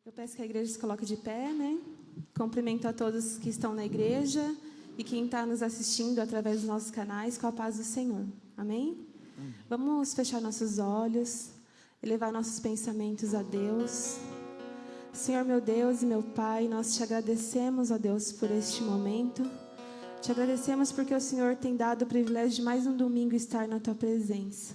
Eu peço que a igreja se coloque de pé, né? Cumprimento a todos que estão na igreja e quem está nos assistindo através dos nossos canais, com a paz do Senhor. Amém? Vamos fechar nossos olhos, elevar nossos pensamentos a Deus. Senhor, meu Deus e meu Pai, nós te agradecemos, ó Deus, por este momento. Te agradecemos porque o Senhor tem dado o privilégio de mais um domingo estar na Tua presença.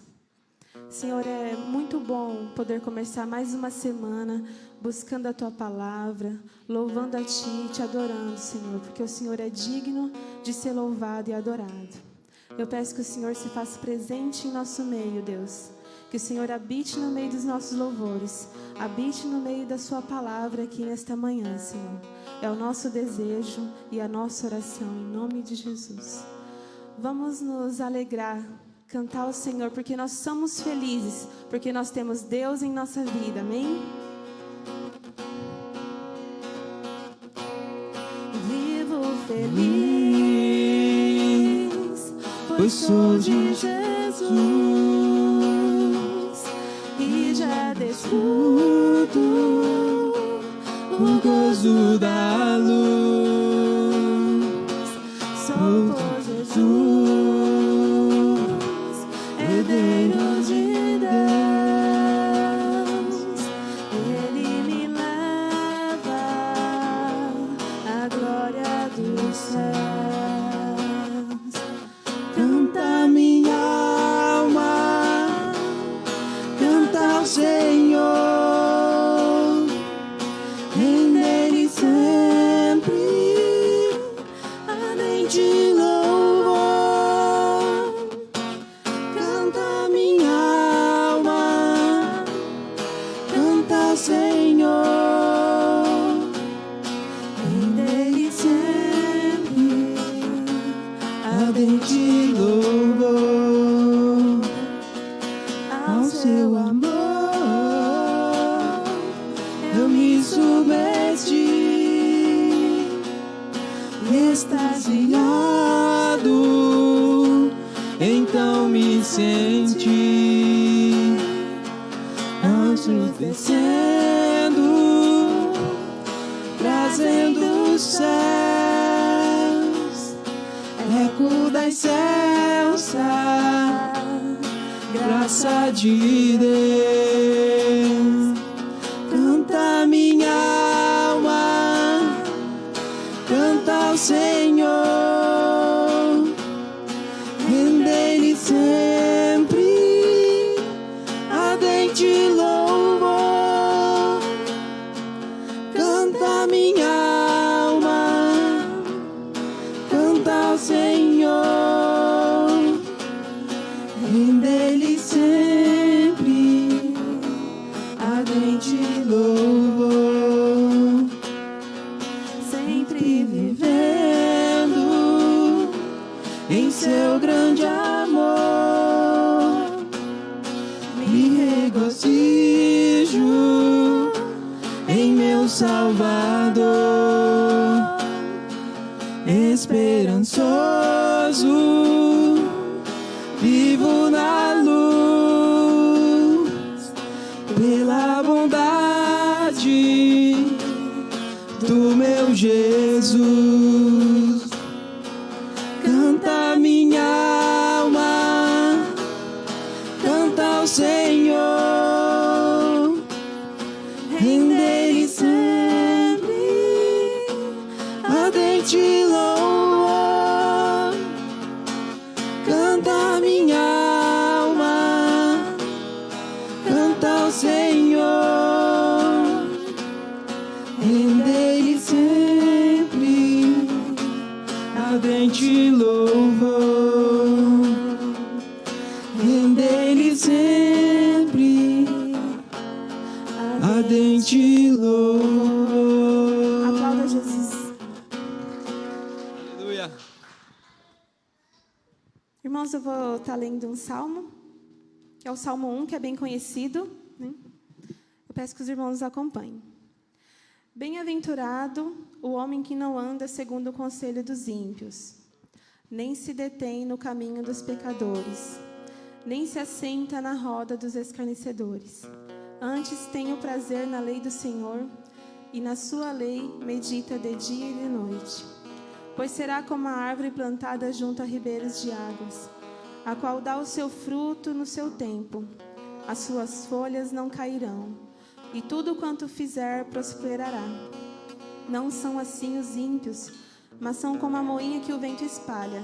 Senhor, é muito bom poder começar mais uma semana buscando a Tua palavra, louvando a Ti, Te adorando, Senhor, porque o Senhor é digno de ser louvado e adorado. Eu peço que o Senhor se faça presente em nosso meio, Deus. Que o Senhor habite no meio dos nossos louvores, habite no meio da Sua palavra aqui nesta manhã, Senhor. É o nosso desejo e a nossa oração, em nome de Jesus. Vamos nos alegrar, cantar ao Senhor, porque nós somos felizes, porque nós temos Deus em nossa vida, amém? Vivo feliz, pois sou de Jesus e já desfruto o gozo da luz. Sou por Jesus, herdeiro de Deus. Ele me leva à glória dos céus. Canta minha alma, canta ao Senhor. Extasiado, então me senti anjos descendo, trazendo os céus, eco da excelsa graça de Deus. Canta minha alma, canta ao Senhor, render-lhe sempre ardente louvor. Canta minha alma, canta ao Senhor, render-lhe sempre ardente louvor. Em seu grande amor, me regozijo em meu Salvador, esperançoso, vivo na luz, pela bondade do meu Jesus. Canta minha alma, canta ao Senhor, render-lhe sempre ardente louvor. Canta minha alma, canta ao Senhor, render-lhe sempre ardente louvor, render-lhe sempre ardente louvor. Aplauda Jesus. Aleluia. Irmãos, eu vou estar lendo um salmo, que é o Salmo 1, que é bem conhecido, né? Eu peço que os irmãos nos acompanhem. Bem-aventurado o homem que não anda segundo o conselho dos ímpios, nem se detém no caminho dos pecadores, nem se assenta na roda dos escarnecedores. Antes tem o prazer na lei do Senhor, e na sua lei medita de dia e de noite. Pois será como a árvore plantada junto a ribeiros de águas, a qual dá o seu fruto no seu tempo. As suas folhas não cairão, e tudo quanto fizer prosperará. Não são assim os ímpios, mas são como a moinha que o vento espalha.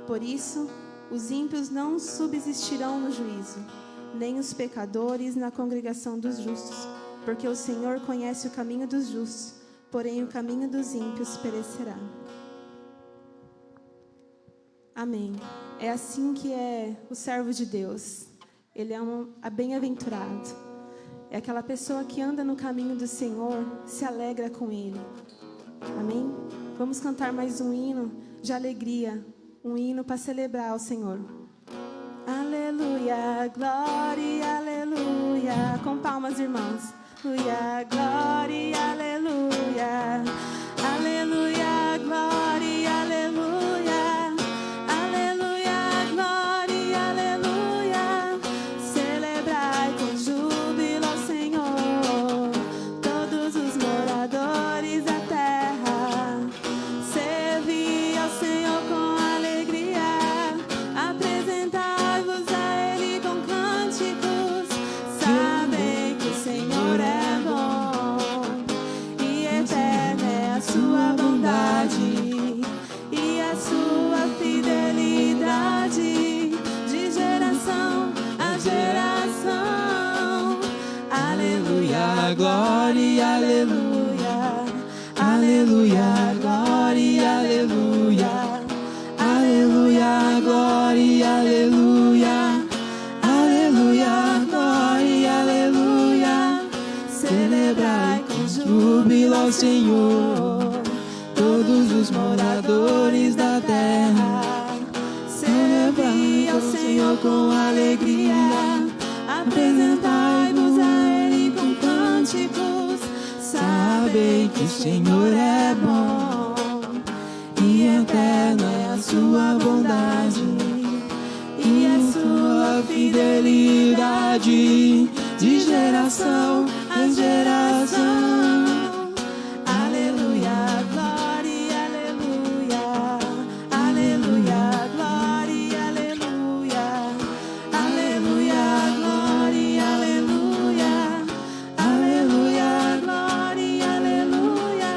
Por isso, os ímpios não subsistirão no juízo, nem os pecadores na congregação dos justos, porque o Senhor conhece o caminho dos justos, porém o caminho dos ímpios perecerá. Amém. É assim que é o servo de Deus. Ele é bem-aventurado. É aquela pessoa que anda no caminho do Senhor, se alegra com Ele. Amém? Vamos cantar mais um hino de alegria, um hino para celebrar ao Senhor. Aleluia, glória, aleluia. Com palmas, irmãos. Aleluia, glória, aleluia. Aleluia, glória, aleluia. Aleluia, glória, aleluia. Celebrai com júbilo ao Senhor, todos os moradores da terra. Servi ao Senhor com alegria, apresentai-vos a Ele com cânticos. Sabem que o Senhor é bom e eterna é a sua bondade e a sua fidelidade de geração a geração. Aleluia, glória, aleluia. Aleluia, glória, aleluia. Aleluia, glória, aleluia. Aleluia, glória, aleluia. Celebrai com júbilo ao Senhor, todos os moradores da terra. Celebrai ao Senhor com alegria, apresentai-vos a Ele com cânticos. Sabem que o Senhor é bom e eterna é a sua bondade e a sua fidelidade de geração a geração. Aleluia, glória, aleluia. Aleluia, glória, aleluia. Aleluia, glória, aleluia. Aleluia, glória, aleluia.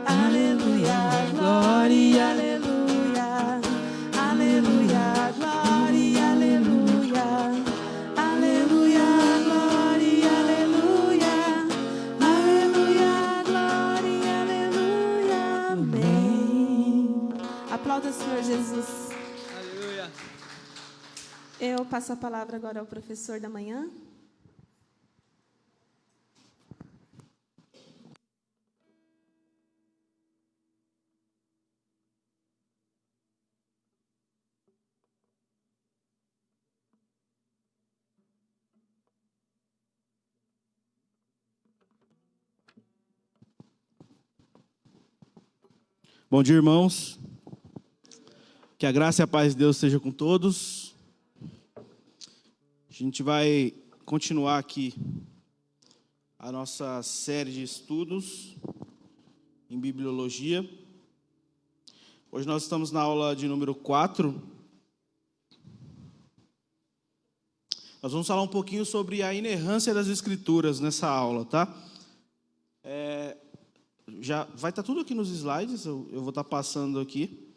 Aleluia, glória, aleluia. Aleluia, glória, aleluia. Aleluia, glória, aleluia. Aleluia, glória, aleluia. Amém. Aplauda o Senhor Jesus. Aleluia. Eu passo a palavra agora ao professor da manhã. Bom dia, irmãos. Que a graça e a paz de Deus esteja com todos. A gente vai continuar aqui a nossa série de estudos em bibliologia. Hoje nós estamos na aula de número 4. Nós vamos falar um pouquinho sobre a inerrância das Escrituras nessa aula, tá? Já vai estar tudo aqui nos slides, eu vou estar passando aqui.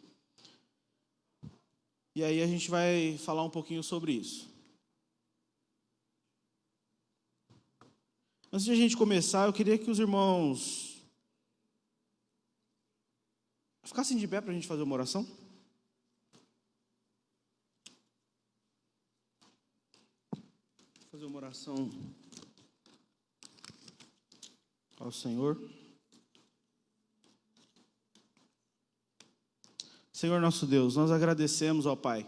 E aí a gente vai falar um pouquinho sobre isso. Antes de a gente começar, eu queria que os irmãos ficassem de pé para a gente fazer uma oração. Vou fazer uma oração ao Senhor. Senhor nosso Deus, nós agradecemos, ó Pai,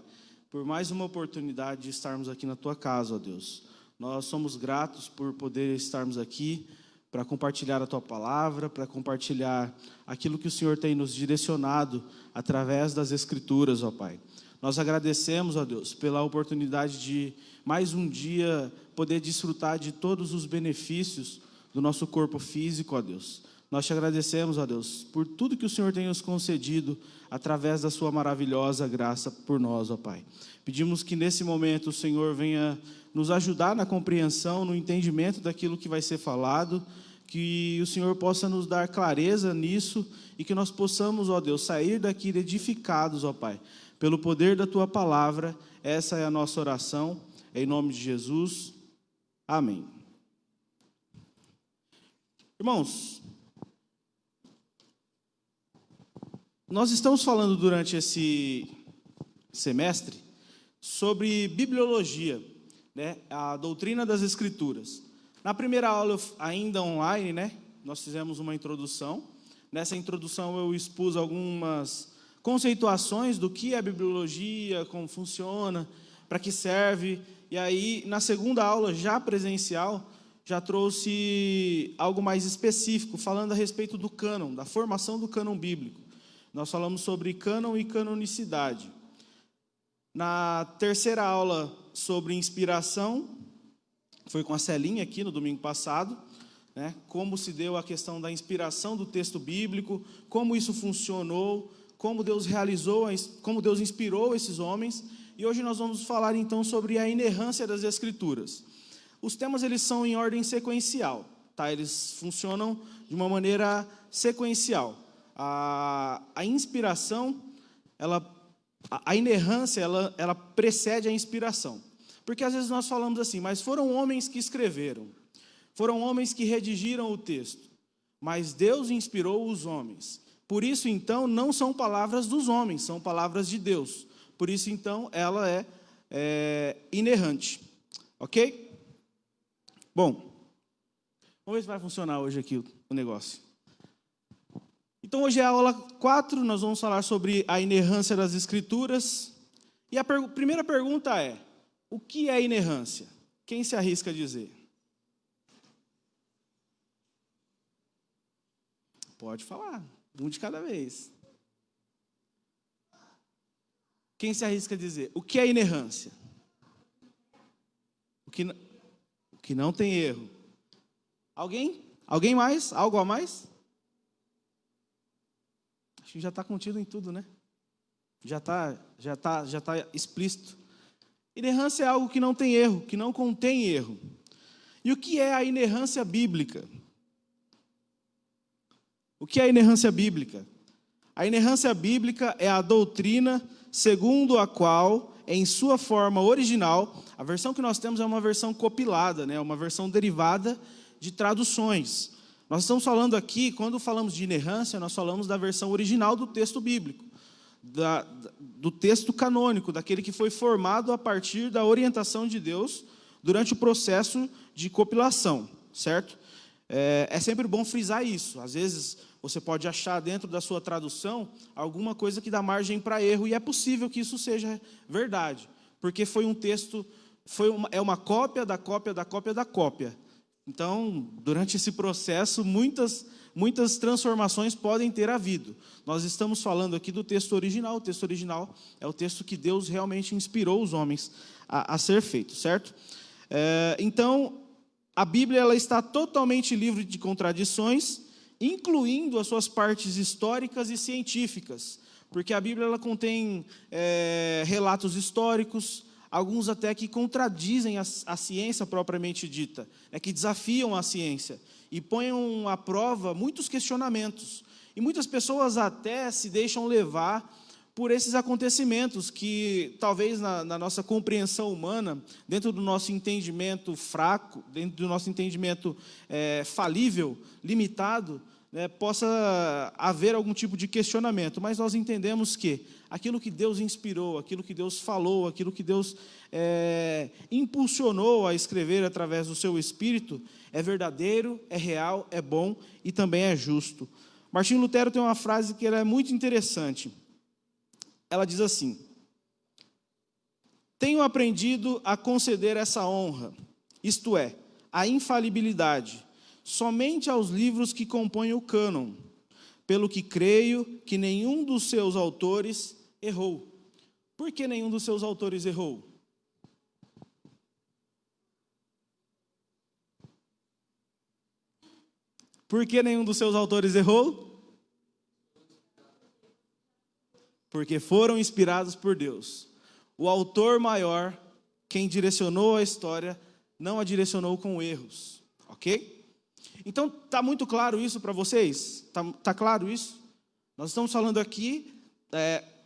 por mais uma oportunidade de estarmos aqui na Tua casa, ó Deus. Nós somos gratos por poder estarmos aqui para compartilhar a Tua palavra, para compartilhar aquilo que o Senhor tem nos direcionado através das Escrituras, ó Pai. Nós agradecemos, ó Deus, pela oportunidade de mais um dia poder desfrutar de todos os benefícios do nosso corpo físico, ó Deus. Nós te agradecemos, ó Deus, por tudo que o Senhor tem nos concedido através da sua maravilhosa graça por nós, ó Pai. Pedimos que nesse momento o Senhor venha nos ajudar na compreensão, no entendimento daquilo que vai ser falado, que o Senhor possa nos dar clareza nisso e que nós possamos, ó Deus, sair daqui edificados, ó Pai, pelo poder da tua palavra. Essa é a nossa oração, em nome de Jesus. Amém. Irmãos, nós estamos falando durante esse semestre sobre bibliologia, né? A doutrina das Escrituras. Na primeira aula, ainda online, né? Nós fizemos uma introdução. Nessa introdução eu expus algumas conceituações do que é bibliologia, como funciona, para que serve. E aí, na segunda aula, já presencial, já trouxe algo mais específico, falando a respeito do cânon, da formação do cânon bíblico. Nós falamos sobre cânon e canonicidade. Na terceira aula, sobre inspiração, foi com a Celinha aqui no domingo passado, né? Como se deu a questão da inspiração do texto bíblico, como isso funcionou, como Deus realizou, como Deus inspirou esses homens. E hoje nós vamos falar então sobre a inerrância das Escrituras. Os temas eles são em ordem sequencial, tá? Eles funcionam de uma maneira sequencial. A inspiração, a inerrância, ela precede a inspiração. Porque às vezes nós falamos assim, mas foram homens que escreveram, foram homens que redigiram o texto, mas Deus inspirou os homens. Por isso, então, não são palavras dos homens, são palavras de Deus. Por isso, então, ela é inerrante. Ok? Bom, vamos ver se vai funcionar hoje aqui o negócio. Então, hoje é a aula 4, nós vamos falar sobre a inerrância das Escrituras. E a primeira pergunta é, o que é inerrância? Quem se arrisca a dizer? Pode falar, um de cada vez. Quem se arrisca a dizer? O que é inerrância? O que não tem erro. Alguém? Alguém mais? Algo a mais? Acho que já está contido em tudo, né? Já está explícito. Inerrância é algo que não tem erro, que não contém erro. E o que é a inerrância bíblica? O que é a inerrância bíblica? A inerrância bíblica é a doutrina segundo a qual, em sua forma original, a versão que nós temos é uma versão compilada, né? Uma versão derivada de traduções. Nós estamos falando aqui, quando falamos de inerrância, nós falamos da versão original do texto bíblico, do texto canônico, daquele que foi formado a partir da orientação de Deus durante o processo de compilação, certo? É sempre bom frisar isso. Às vezes você pode achar dentro da sua tradução alguma coisa que dá margem para erro, e é possível que isso seja verdade, porque foi um texto, é uma cópia da cópia da cópia da cópia. Então, durante esse processo, muitas transformações podem ter havido. Nós estamos falando aqui do texto original. O texto original é o texto que Deus realmente inspirou os homens a ser feito, certo? Então, a Bíblia ela está totalmente livre de contradições, incluindo as suas partes históricas e científicas, porque a Bíblia ela contém relatos históricos, alguns até que contradizem a ciência propriamente dita, que desafiam a ciência e põem à prova muitos questionamentos. E muitas pessoas até se deixam levar por esses acontecimentos que, talvez na nossa compreensão humana, dentro do nosso entendimento fraco, dentro do nosso entendimento falível, limitado, possa haver algum tipo de questionamento. Mas nós entendemos que aquilo que Deus inspirou, aquilo que Deus falou, aquilo que Deus impulsionou a escrever através do seu Espírito, é verdadeiro, é real, é bom e também é justo. Martinho Lutero tem uma frase que ela é muito interessante. Ela diz assim: tenho aprendido a conceder essa honra, isto é, a infalibilidade, somente aos livros que compõem o cânon, pelo que creio que nenhum dos seus autores errou. Por que nenhum dos seus autores errou? Por que nenhum dos seus autores errou? Porque foram inspirados por Deus. O autor maior, quem direcionou a história, não a direcionou com erros, ok? Então, está muito claro isso para vocês? Tá claro isso? Nós estamos falando aqui,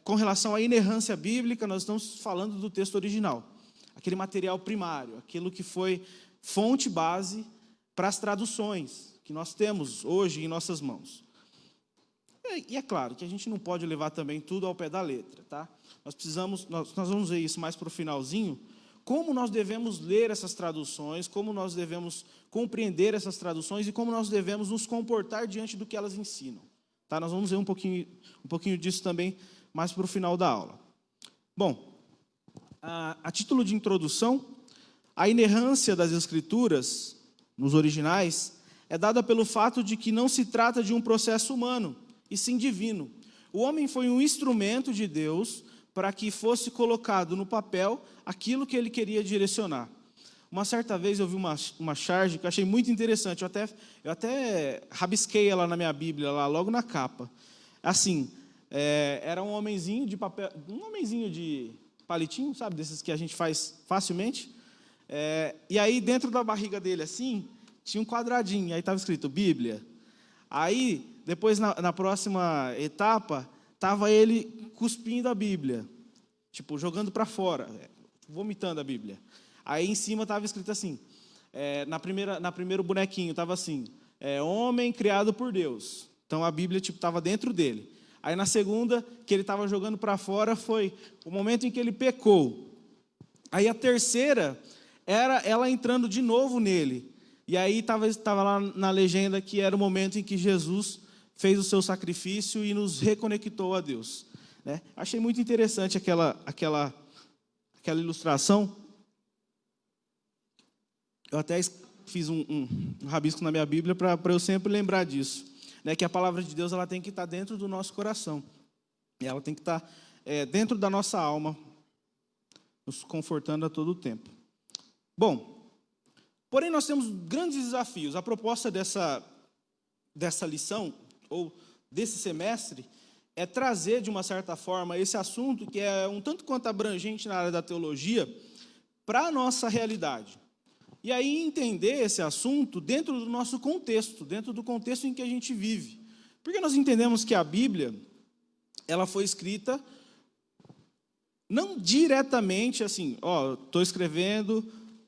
com relação à inerrância bíblica, nós estamos falando do texto original. Aquele material primário, aquilo que foi fonte base para as traduções que nós temos hoje em nossas mãos. E é claro que a gente não pode levar também tudo ao pé da letra, tá? Nós vamos ver isso mais para o finalzinho, como nós devemos ler essas traduções, como nós devemos compreender essas traduções e como nós devemos nos comportar diante do que elas ensinam. Tá? Nós vamos ver um pouquinho disso também mais para o final da aula. Bom, a título de introdução, a inerrância das Escrituras, nos originais, é dada pelo fato de que não se trata de um processo humano, e sim divino. O homem foi um instrumento de Deus para que fosse colocado no papel aquilo que ele queria direcionar. Uma certa vez eu vi uma charge que eu achei muito interessante, eu até rabisquei ela na minha Bíblia, lá logo na capa. Assim, era um homenzinho de papel, um homenzinho de palitinho, sabe, desses que a gente faz facilmente. E aí, dentro da barriga dele, assim, tinha um quadradinho, aí estava escrito Bíblia. Aí, depois, na próxima etapa, estava ele cuspindo a Bíblia, tipo, jogando para fora, vomitando a Bíblia. Aí, em cima, estava escrito assim, na primeiro bonequinho, estava assim, homem criado por Deus. Então, a Bíblia estava dentro dele. Aí, na segunda, que ele estava jogando para fora, foi o momento em que ele pecou. Aí, a terceira era ela entrando de novo nele. E aí estava lá na legenda que era o momento em que Jesus fez o seu sacrifício e nos reconectou a Deus. Né? Achei muito interessante aquela ilustração. Eu até fiz um rabisco na minha Bíblia para eu sempre lembrar disso. Né? Que a palavra de Deus ela tem que estar dentro do nosso coração. E ela tem que estar dentro da nossa alma, nos confortando a todo o tempo. Bom, porém nós temos grandes desafios. A proposta dessa lição, ou desse semestre, é trazer, de uma certa forma, esse assunto que é um tanto quanto abrangente na área da teologia, para a nossa realidade. E aí entender esse assunto dentro do nosso contexto, dentro do contexto em que a gente vive. Porque nós entendemos que a Bíblia, ela foi escrita não diretamente assim, estou escrevendo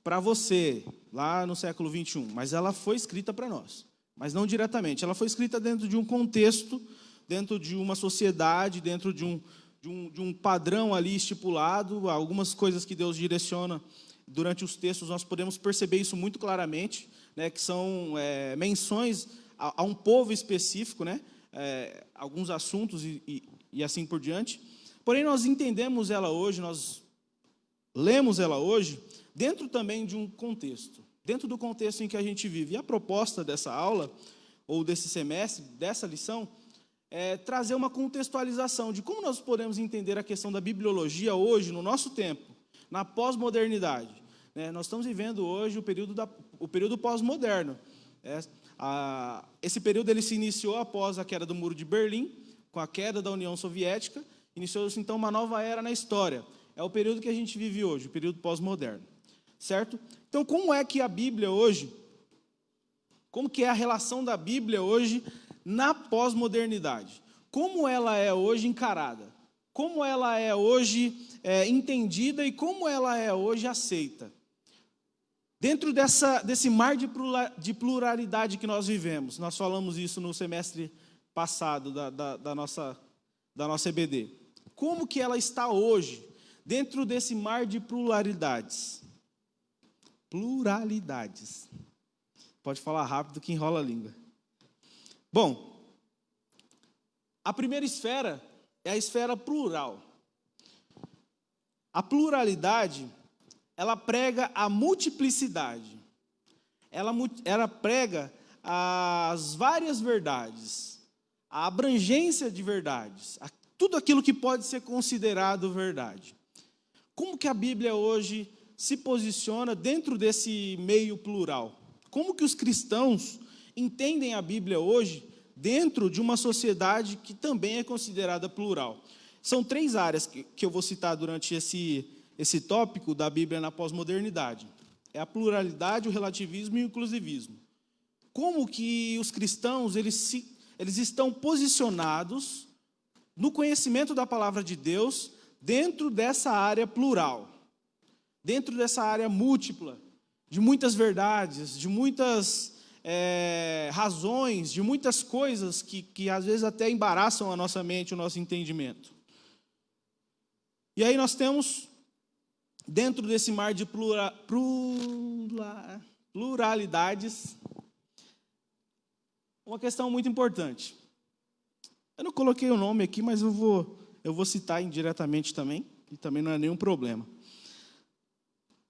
para você, lá no século 21, mas ela foi escrita para nós, mas não diretamente. Ela foi escrita dentro de um contexto, dentro de uma sociedade, dentro de um padrão ali estipulado, algumas coisas que Deus direciona durante os textos, nós podemos perceber isso muito claramente, né, que são menções a um povo específico, né, alguns assuntos e assim por diante. Porém, nós entendemos ela hoje, nós lemos ela hoje, dentro também de um contexto, dentro do contexto em que a gente vive. E a proposta dessa aula, ou desse semestre, dessa lição, é trazer uma contextualização de como nós podemos entender a questão da bibliologia hoje, no nosso tempo, na pós-modernidade. Nós estamos vivendo hoje o período pós-moderno. Esse período ele se iniciou após a queda do Muro de Berlim, com a queda da União Soviética, iniciou-se então uma nova era na história. É o período que a gente vive hoje, o período pós-moderno. Certo? Então, como é que a Bíblia hoje, como que é a relação da Bíblia hoje na pós-modernidade? Como ela é hoje encarada? Como ela é hoje entendida e como ela é hoje aceita? Dentro desse mar de pluralidade que nós vivemos, nós falamos isso no semestre passado da nossa EBD. Como que ela está hoje, dentro desse mar de pluralidades? Pluralidades. Pode falar rápido que enrola a língua. Bom, a primeira esfera é a esfera plural. A pluralidade, ela prega a multiplicidade. Ela prega as várias verdades, a abrangência de verdades, tudo aquilo que pode ser considerado verdade. Como que a Bíblia hoje se posiciona dentro desse meio plural? Como que os cristãos entendem a Bíblia hoje dentro de uma sociedade que também é considerada plural. São 3 áreas que eu vou citar durante esse tópico da Bíblia na pós-modernidade. É a pluralidade, o relativismo e o inclusivismo. Como que os cristãos eles estão posicionados no conhecimento da palavra de Deus dentro dessa área plural, dentro dessa área múltipla, de muitas verdades, de muitas razões, de muitas coisas que às vezes até embaraçam a nossa mente, o nosso entendimento. E aí nós temos, dentro desse mar de pluralidades, uma questão muito importante. Eu não coloquei o nome aqui, mas eu vou citar indiretamente também, e também não é nenhum problema.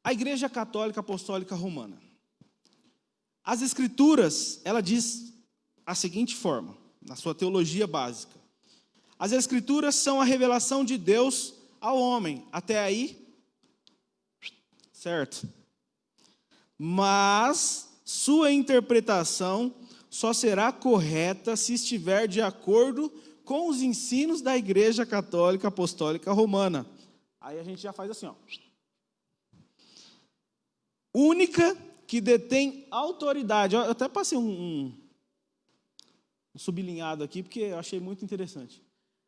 A Igreja Católica Apostólica Romana. As Escrituras, ela diz a seguinte forma, na sua teologia básica. As Escrituras são a revelação de Deus ao homem. Até aí, certo? Mas sua interpretação só será correta se estiver de acordo com os ensinos da Igreja Católica Apostólica Romana. Aí a gente já faz assim, ó. Única que detém autoridade. Eu até passei um sublinhado aqui, porque eu achei muito interessante.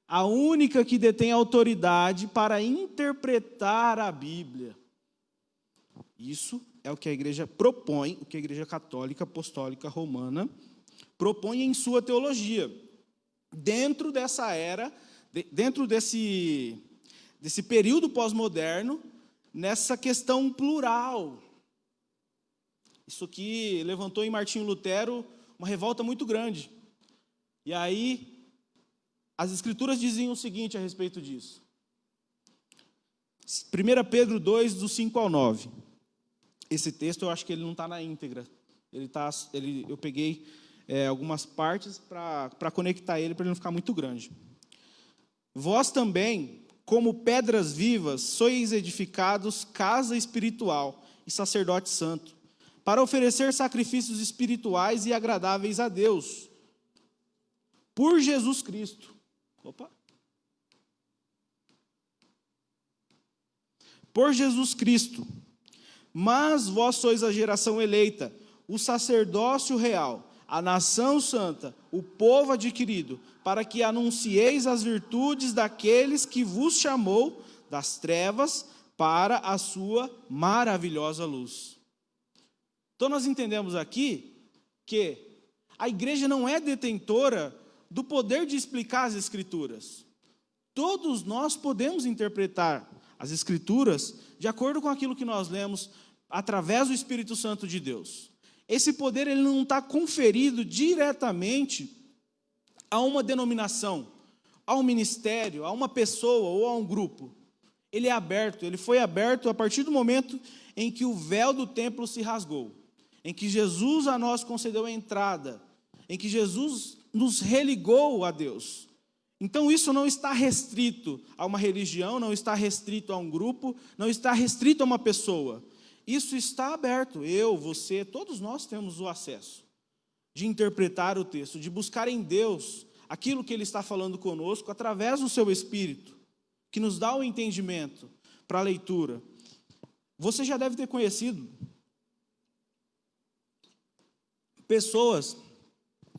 A única que detém autoridade para interpretar a Bíblia. Isso é o que a igreja propõe, o que a Igreja Católica Apostólica Romana propõe em sua teologia. Dentro dessa era, dentro desse período pós-moderno, nessa questão plural. Isso aqui levantou em Martinho Lutero uma revolta muito grande. E aí, as Escrituras diziam o seguinte a respeito disso. 1 Pedro 2, do 5 ao 9. Esse texto eu acho que ele não está na íntegra. Eu peguei algumas partes para conectar ele, para ele não ficar muito grande. Vós também, como pedras vivas, sois edificados casa espiritual e sacerdote santo, para oferecer sacrifícios espirituais e agradáveis a Deus, por Jesus Cristo. Por Jesus Cristo. Mas vós sois a geração eleita, o sacerdócio real, a nação santa, o povo adquirido, para que anuncieis as virtudes daqueles que vos chamou das trevas para a sua maravilhosa luz. Então nós entendemos aqui que a igreja não é detentora do poder de explicar as Escrituras. Todos nós podemos interpretar as Escrituras de acordo com aquilo que nós lemos através do Espírito Santo de Deus. Esse poder ele não está conferido diretamente a uma denominação, a um ministério, a uma pessoa ou a um grupo. Ele é aberto, ele foi aberto a partir do momento em que o véu do templo se rasgou, em que Jesus a nós concedeu a entrada, em que Jesus nos religou a Deus. Então isso não está restrito a uma religião, não está restrito a um grupo, não está restrito a uma pessoa. Isso está aberto. Eu, você, todos nós temos o acesso de interpretar o texto, de buscar em Deus aquilo que Ele está falando conosco através do seu Espírito, que nos dá o entendimento para a leitura. Você já deve ter conhecido pessoas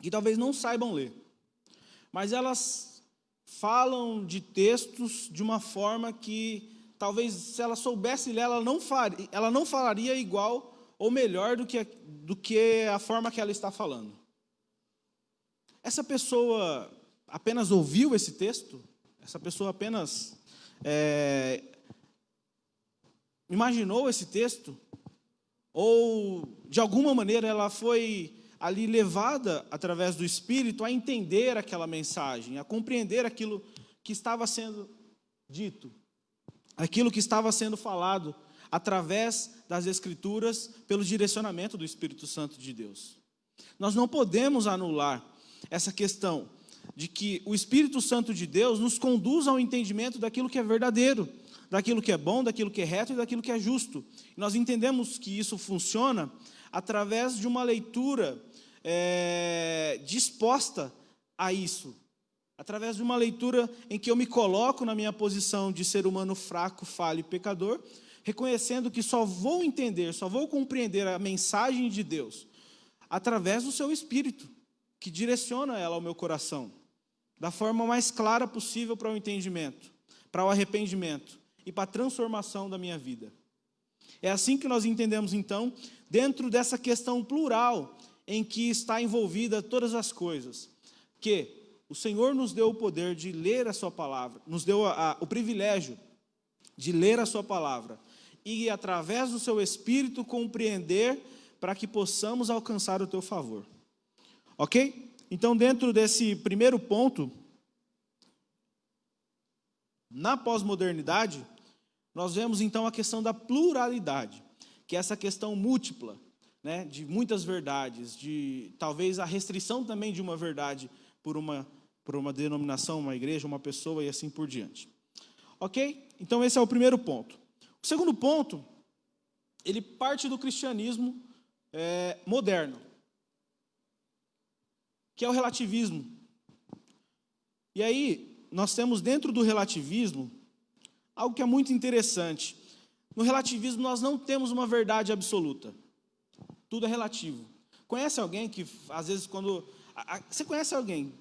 que talvez não saibam ler, mas elas falam de textos de uma forma que talvez se ela soubesse ler, ela não falaria igual ou melhor do que a forma que ela está falando. Essa pessoa apenas ouviu esse texto? Essa pessoa apenas imaginou esse texto? Ou, de alguma maneira, ela foi ali levada, através do Espírito, a entender aquela mensagem, a compreender aquilo que estava sendo dito, aquilo que estava sendo falado, através das Escrituras, pelo direcionamento do Espírito Santo de Deus. Nós não podemos anular essa questão de que o Espírito Santo de Deus nos conduz ao entendimento daquilo que é verdadeiro, daquilo que é bom, daquilo que é reto e daquilo que é justo. Nós entendemos que isso funciona através de uma leitura disposta a isso. Através de uma leitura em que eu me coloco na minha posição de ser humano fraco, falho e pecador, reconhecendo que só vou entender, só vou compreender a mensagem de Deus através do seu Espírito, que direciona ela ao meu coração, da forma mais clara possível para o entendimento, para o arrependimento e para a transformação da minha vida. É assim que nós entendemos, então, dentro dessa questão plural em que está envolvida todas as coisas, que o Senhor nos deu o poder de ler a sua palavra, nos deu o privilégio de ler a sua palavra e, através do seu Espírito, compreender para que possamos alcançar o teu favor. Ok? Então, dentro desse primeiro ponto, na pós-modernidade, nós vemos então a questão da pluralidade, que é essa questão múltipla, né, de muitas verdades, de talvez a restrição também de uma verdade por uma denominação, uma igreja, uma pessoa e assim por diante. Ok? Então esse é o primeiro ponto. O segundo ponto, ele parte do cristianismo moderno, que é o relativismo. E aí, nós temos dentro do relativismo algo que é muito interessante. No relativismo, nós não temos uma verdade absoluta. Tudo é relativo. Conhece alguém que, às vezes, quando... Você conhece alguém,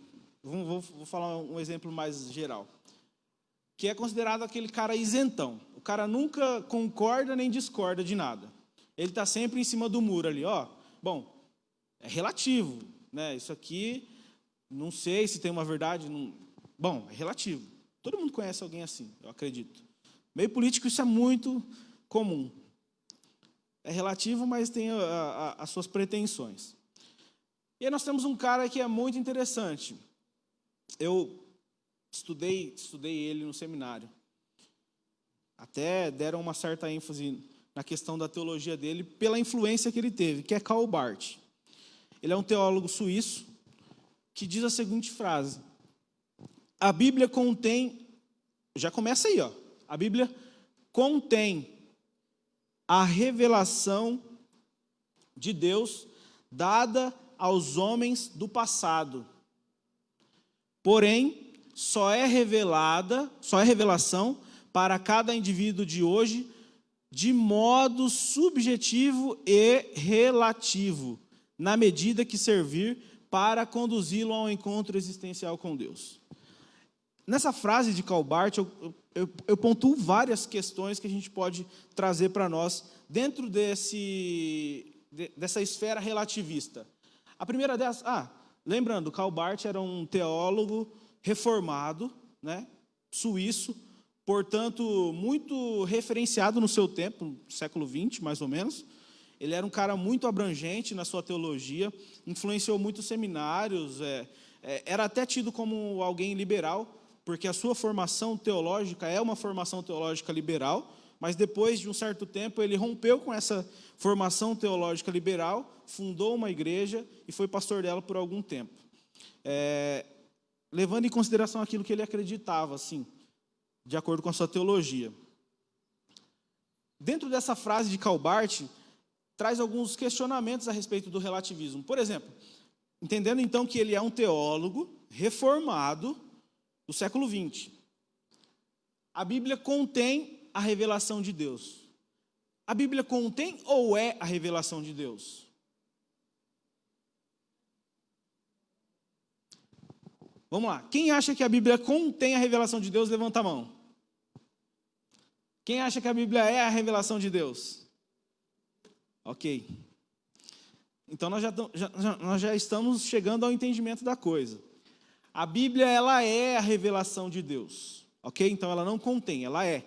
vou falar um exemplo mais geral, que é considerado aquele cara isentão. O cara nunca concorda nem discorda de nada. Ele está sempre em cima do muro ali, ó. Bom, é relativo, né? Isso aqui, não sei se tem uma verdade. Não... Bom, é relativo. Todo mundo conhece alguém assim, eu acredito. Meio político, isso é muito comum. É relativo, mas tem as suas pretensões. E aí nós temos um cara que é muito interessante. Eu estudei ele no seminário. Até deram uma certa ênfase na questão da teologia dele pela influência que ele teve, que é Karl Barth. Ele é um teólogo suíço que diz a seguinte frase: a Bíblia contém, já começa aí, ó. A Bíblia contém a revelação de Deus dada aos homens do passado. Porém, só é revelação para cada indivíduo de hoje de modo subjetivo e relativo, na medida que servir para conduzi-lo ao encontro existencial com Deus. Nessa frase de Karl Barth, eu pontuo várias questões que a gente pode trazer para nós dentro dessa esfera relativista. A primeira dessas, lembrando, Karl Barth era um teólogo reformado, né, suíço, portanto, muito referenciado no seu tempo, no século XX, mais ou menos. Ele era um cara muito abrangente na sua teologia, influenciou muitos seminários, era até tido como alguém liberal, porque a sua formação teológica é uma formação teológica liberal, mas depois de um certo tempo ele rompeu com essa formação teológica liberal, fundou uma igreja e foi pastor dela por algum tempo. Levando em consideração aquilo que ele acreditava, assim, de acordo com a sua teologia. Dentro dessa frase de Karl Barth, traz alguns questionamentos a respeito do relativismo. Por exemplo, entendendo então que ele é um teólogo reformado do século XX. A Bíblia contém a revelação de Deus. A Bíblia contém ou é a revelação de Deus? Vamos lá. Quem acha que a Bíblia contém a revelação de Deus, levanta a mão. Quem acha que a Bíblia é a revelação de Deus? Ok. Então nós já estamos chegando ao entendimento da coisa. A Bíblia, ela é a revelação de Deus. Ok? Então ela não contém, ela é.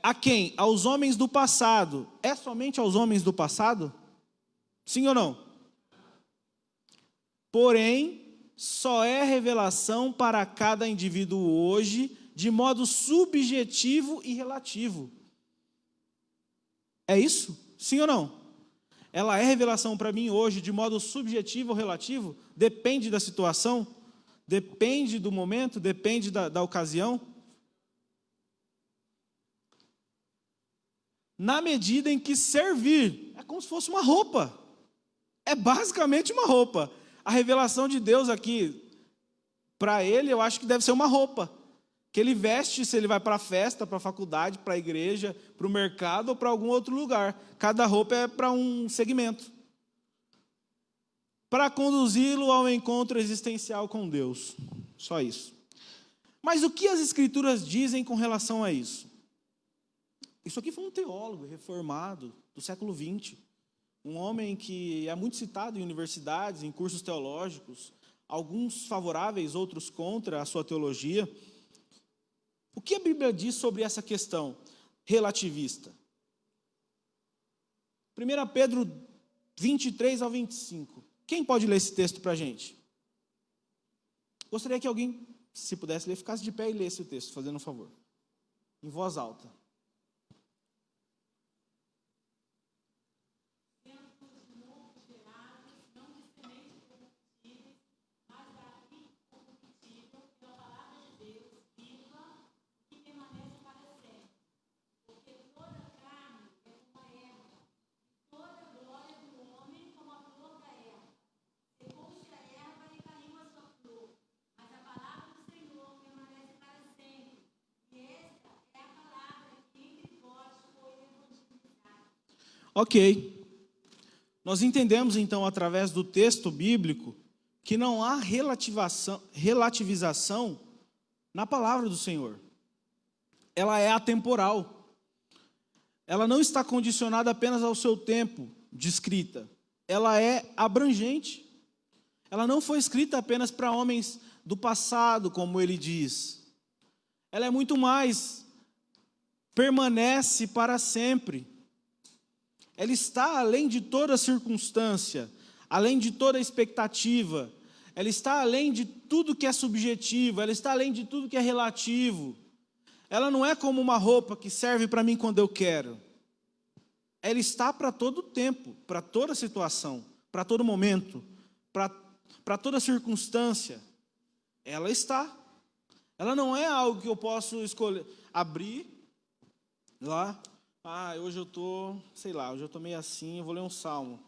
A quem? Aos homens do passado. É somente aos homens do passado? Sim ou não? Porém, só é revelação para cada indivíduo hoje, de modo subjetivo e relativo. É isso? Sim ou não? Ela é revelação para mim hoje, de modo subjetivo ou relativo? Depende da situação? Depende do momento? Depende da ocasião? Na medida em que servir, é como se fosse uma roupa. É basicamente uma roupa. A revelação de Deus aqui, para ele, eu acho que deve ser uma roupa que ele veste se ele vai para a festa, para a faculdade, para a igreja, para o mercado ou para algum outro lugar. Cada roupa é para um segmento. Para conduzi-lo ao encontro existencial com Deus. Só isso. Mas o que as Escrituras dizem com relação a isso? Isso aqui foi um teólogo reformado do século XX. Um homem que é muito citado em universidades, em cursos teológicos, alguns favoráveis, outros contra a sua teologia. O que a Bíblia diz sobre essa questão relativista? 1 Pedro 23 ao 25. Quem pode ler esse texto para a gente? Gostaria que alguém, se pudesse ler, ficasse de pé e lesse o texto, fazendo um favor. Em voz alta. Ok. Nós entendemos, então, através do texto bíblico, que não há relativização na palavra do Senhor. Ela é atemporal. Ela não está condicionada apenas ao seu tempo de escrita. Ela é abrangente. Ela não foi escrita apenas para homens do passado, como ele diz. Ela é muito mais. Permanece para sempre. Ela está além de toda circunstância, além de toda expectativa, ela está além de tudo que é subjetivo, ela está além de tudo que é relativo. Ela não é como uma roupa que serve para mim quando eu quero. Ela está para todo tempo, para toda situação, para todo momento, para toda circunstância. Ela está. Ela não é algo que eu posso escolher, abrir lá. Hoje eu estou, hoje eu estou meio assim, eu vou ler um salmo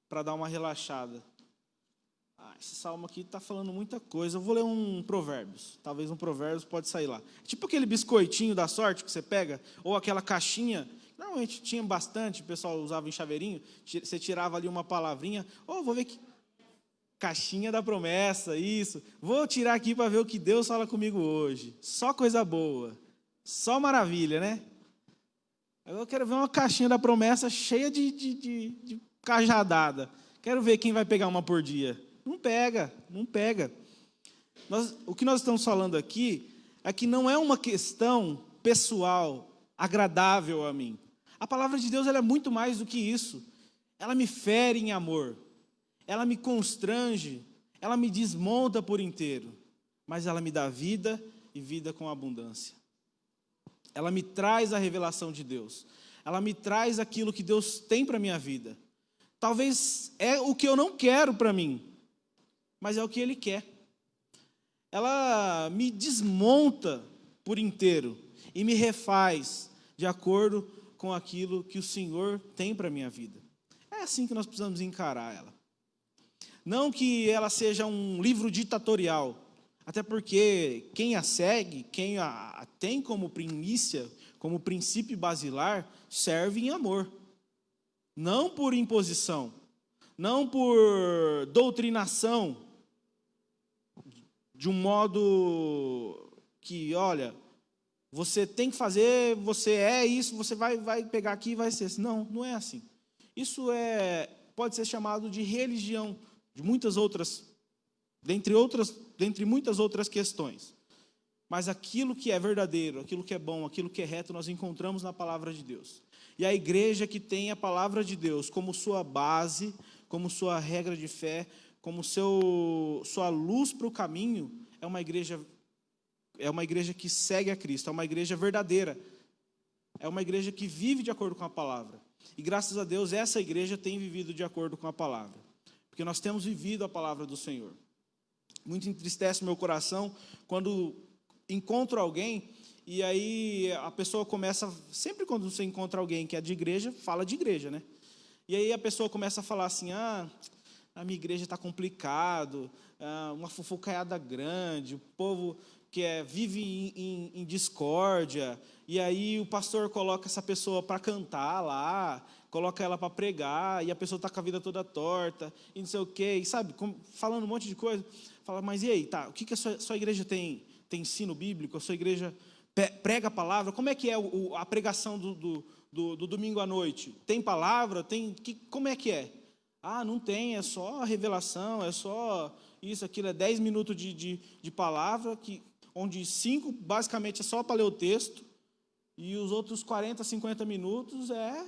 para dar uma relaxada. Esse salmo aqui está falando muita coisa, eu vou ler um Provérbios, talvez um Provérbios pode sair lá. Tipo aquele biscoitinho da sorte que você pega, ou aquela caixinha, normalmente tinha bastante, o pessoal usava em chaveirinho, você tirava ali uma palavrinha, vou ver que... Caixinha da promessa, isso. Vou tirar aqui para ver o que Deus fala comigo hoje. Só coisa boa, só maravilha, né? Eu quero ver uma caixinha da promessa cheia de cajadada. Quero ver quem vai pegar uma por dia. Não pega. O que nós estamos falando aqui é que não é uma questão pessoal, agradável a mim. A palavra de Deus ela é muito mais do que isso. Ela me fere em amor. Ela me constrange. Ela me desmonta por inteiro. Mas ela me dá vida e vida com abundância. Ela me traz a revelação de Deus. Ela me traz aquilo que Deus tem para a minha vida. Talvez é o que eu não quero para mim, mas é o que Ele quer. Ela me desmonta por inteiro e me refaz de acordo com aquilo que o Senhor tem para a minha vida. É assim que nós precisamos encarar ela. Não que ela seja um livro ditatorial, até porque quem a segue, quem a tem como primícia, como princípio basilar, serve em amor. Não por imposição, não por doutrinação, de um modo que, olha, você tem que fazer, você é isso, você vai pegar aqui e vai ser assim. Não, não é assim. Isso pode ser chamado de religião, de muitas outras, dentre muitas outras questões. Mas aquilo que é verdadeiro, aquilo que é bom, aquilo que é reto, nós encontramos na palavra de Deus. E a igreja que tem a palavra de Deus como sua base, como sua regra de fé, como sua luz para o caminho, é uma igreja que segue a Cristo, é uma igreja verdadeira, é uma igreja que vive de acordo com a palavra. E graças a Deus essa igreja tem vivido de acordo com a palavra. Porque nós temos vivido a palavra do Senhor. Muito entristece meu coração quando encontro alguém e aí a pessoa começa, sempre quando você encontra alguém que é de igreja, fala de igreja, né? E aí a pessoa começa a falar assim, a minha igreja está complicado, uma fofocaiada grande, o povo vive em discórdia, e aí o pastor coloca essa pessoa para cantar lá, coloca ela para pregar, e a pessoa está com a vida toda torta, e não sei o quê, e sabe, falando um monte de coisa. Fala, mas e aí, tá, o que a sua igreja tem ensino bíblico? A sua igreja prega a palavra? Como é que é a pregação do domingo à noite? Tem palavra? Como é que é? Não tem, é só revelação, é só isso, aquilo, é 10 minutos de palavra, onde 5 basicamente é só para ler o texto, e os outros 40, 50 minutos é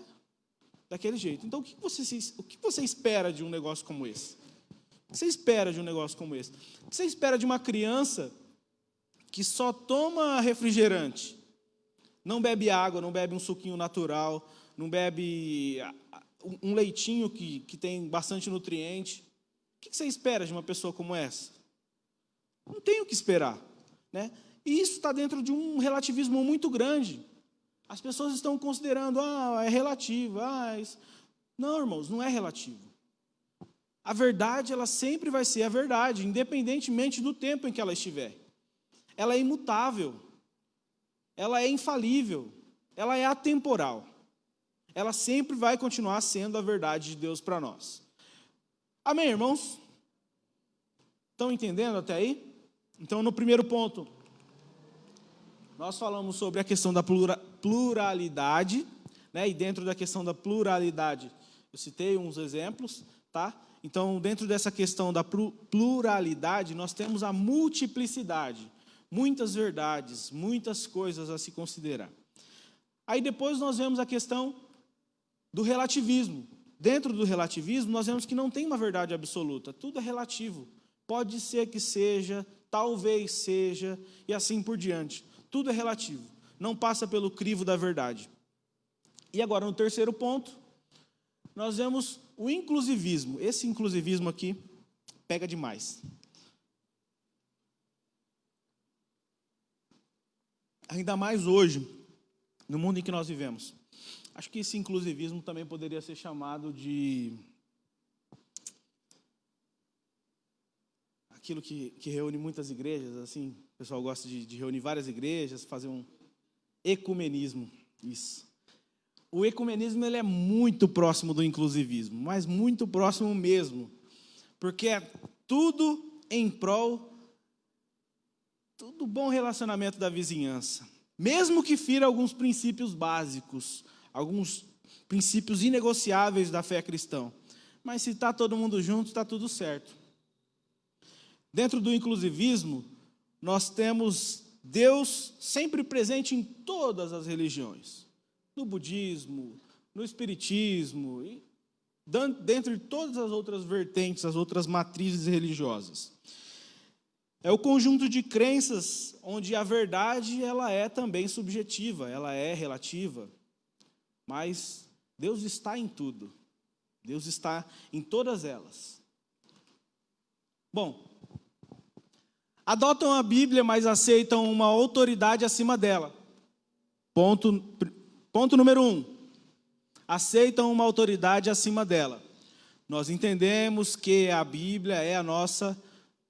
daquele jeito. Então, o que você espera de um negócio como esse? O que você espera de um negócio como esse? O que você espera de uma criança que só toma refrigerante, não bebe água, não bebe um suquinho natural, não bebe um leitinho que tem bastante nutriente? O que você espera de uma pessoa como essa? Não tem o que esperar, né? E isso está dentro de um relativismo muito grande. As pessoas estão considerando, é relativo. Não, irmãos, não é relativo. A verdade, ela sempre vai ser a verdade, independentemente do tempo em que ela estiver. Ela é imutável, ela é infalível, ela é atemporal. Ela sempre vai continuar sendo a verdade de Deus para nós. Amém, irmãos? Estão entendendo até aí? Então, no primeiro ponto, nós falamos sobre a questão da pluralidade, né? E dentro da questão da pluralidade, eu citei uns exemplos, tá? Então, dentro dessa questão da pluralidade, nós temos a multiplicidade, muitas verdades, muitas coisas a se considerar. Aí depois nós vemos a questão do relativismo. Dentro do relativismo, nós vemos que não tem uma verdade absoluta, tudo é relativo. Pode ser que seja, talvez seja, e assim por diante. Tudo é relativo, não passa pelo crivo da verdade. E agora, no terceiro ponto, nós vemos o inclusivismo. Esse inclusivismo aqui pega demais. Ainda mais hoje, no mundo em que nós vivemos. Acho que esse inclusivismo também poderia ser chamado de aquilo que reúne muitas igrejas, assim, o pessoal gosta de reunir várias igrejas, fazer um ecumenismo, isso. O ecumenismo, ele é muito próximo do inclusivismo, mas muito próximo mesmo, porque é tudo em prol do bom relacionamento da vizinhança, mesmo que fira alguns princípios básicos, alguns princípios inegociáveis da fé cristã, mas se está todo mundo junto, está tudo certo. Dentro do inclusivismo, nós temos Deus sempre presente em todas as religiões, no budismo, no espiritismo, e dentro de todas as outras vertentes, as outras matrizes religiosas. É o conjunto de crenças onde a verdade ela é também subjetiva, ela é relativa, mas Deus está em tudo, Deus está em todas elas. Bom, adotam a Bíblia, mas aceitam uma autoridade acima dela. Ponto número 1. Aceitam uma autoridade acima dela. Nós entendemos que a Bíblia é a nossa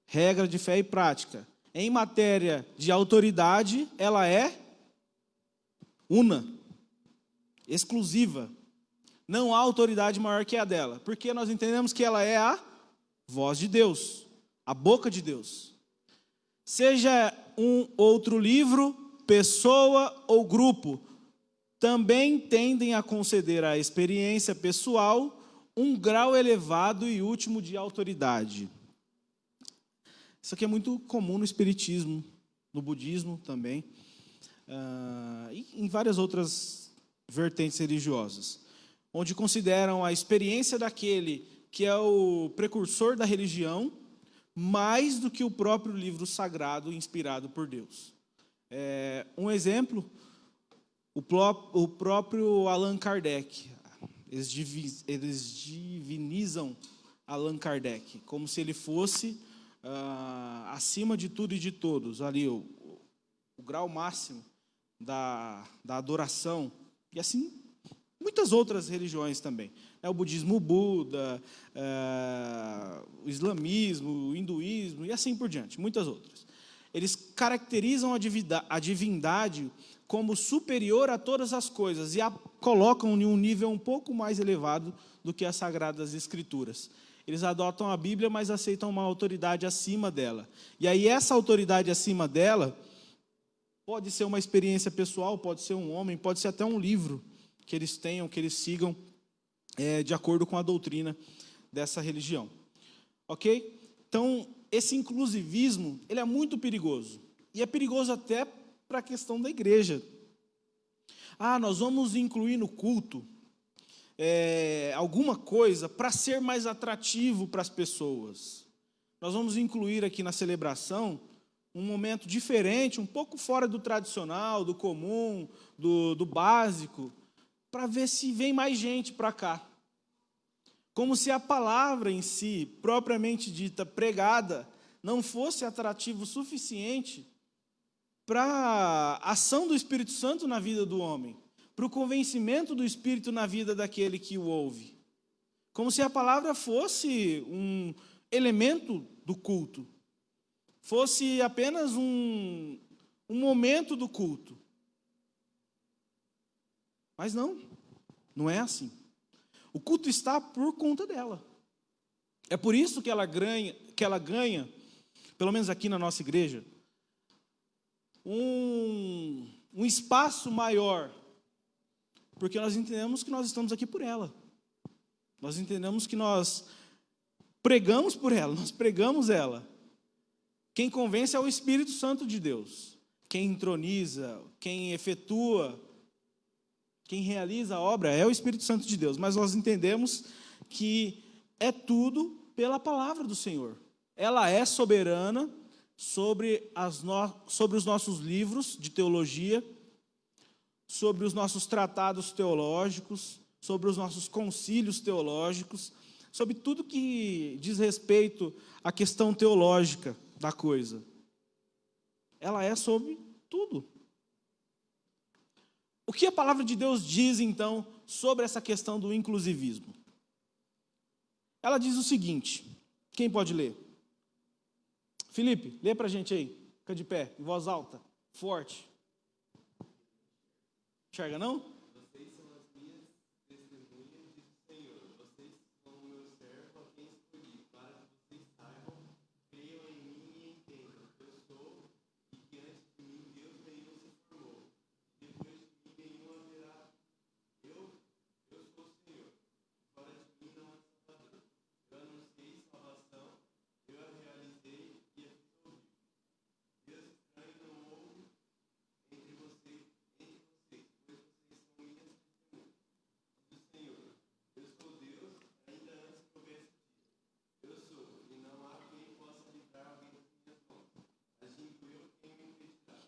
regra de fé e prática. Em matéria de autoridade, ela é una, exclusiva. Não há autoridade maior que a dela, porque nós entendemos que ela é a voz de Deus, a boca de Deus. Seja um outro livro, pessoa ou grupo, também tendem a conceder à experiência pessoal um grau elevado e último de autoridade. Isso aqui é muito comum no espiritismo, no budismo também, e em várias outras vertentes religiosas, onde consideram a experiência daquele que é o precursor da religião mais do que o próprio livro sagrado inspirado por Deus. Um exemplo, o próprio Allan Kardec. Eles divinizam Allan Kardec como se ele fosse acima de tudo e de todos, ali o grau máximo da adoração, e assim muitas outras religiões também. O budismo, o Buda, o islamismo, o hinduísmo e assim por diante, muitas outras. Eles caracterizam a divindade como superior a todas as coisas e a colocam em um nível um pouco mais elevado do que as Sagradas Escrituras. Eles adotam a Bíblia, mas aceitam uma autoridade acima dela. E aí essa autoridade acima dela pode ser uma experiência pessoal, pode ser um homem, pode ser até um livro que eles tenham, que eles sigam de acordo com a doutrina dessa religião. Ok? Então, esse inclusivismo, ele é muito perigoso. E é perigoso até para a questão da igreja. Nós vamos incluir no culto alguma coisa para ser mais atrativo para as pessoas. Nós vamos incluir aqui na celebração um momento diferente, um pouco fora do tradicional, do comum, do básico, para ver se vem mais gente para cá. Como se a palavra em si, propriamente dita, pregada, não fosse atrativo o suficiente para a ação do Espírito Santo na vida do homem, para o convencimento do Espírito na vida daquele que o ouve. Como se a palavra fosse um elemento do culto, fosse apenas um momento do culto. Mas não é assim. O culto está por conta dela. É por isso que ela ganha, pelo menos aqui na nossa igreja, um espaço maior, porque nós entendemos que nós estamos aqui por ela. Nós entendemos que nós pregamos por ela, nós pregamos ela. Quem convence é o Espírito Santo de Deus. Quem entroniza, quem efetua, quem realiza a obra é o Espírito Santo de Deus. Mas nós entendemos que é tudo pela palavra do Senhor. Ela é soberana sobre os nossos livros de teologia, sobre os nossos tratados teológicos, sobre os nossos concílios teológicos, sobre tudo que diz respeito à questão teológica da coisa. Ela é sobre tudo. O que a palavra de Deus diz, então, sobre essa questão do inclusivismo? Ela diz o seguinte, quem pode ler? Felipe, lê para a gente aí, fica de pé, em voz alta, forte. Enxerga não? Vocês são as minhas testemunhas, diz o Senhor. Vocês são o meu servo a quem escolhi, para que vocês saibam, creiam em mim e entendam que eu sou e que antes de mim Deus nenhum se formou. Depois de mim nenhum haverá. Eu sou o Senhor. Fora de mim não há Salvador. Eu anunciei salvação, eu a realizei e a fiz ouvir. Deus estranho não houve entre vocês, pois vocês são minhas testemunhas. Diz o Senhor, eu sou Deus, ainda antes que houvesse dia. Eu sou, e não há quem possa livrar alguém das minhas mãos. Agindo eu, quem me impedirá?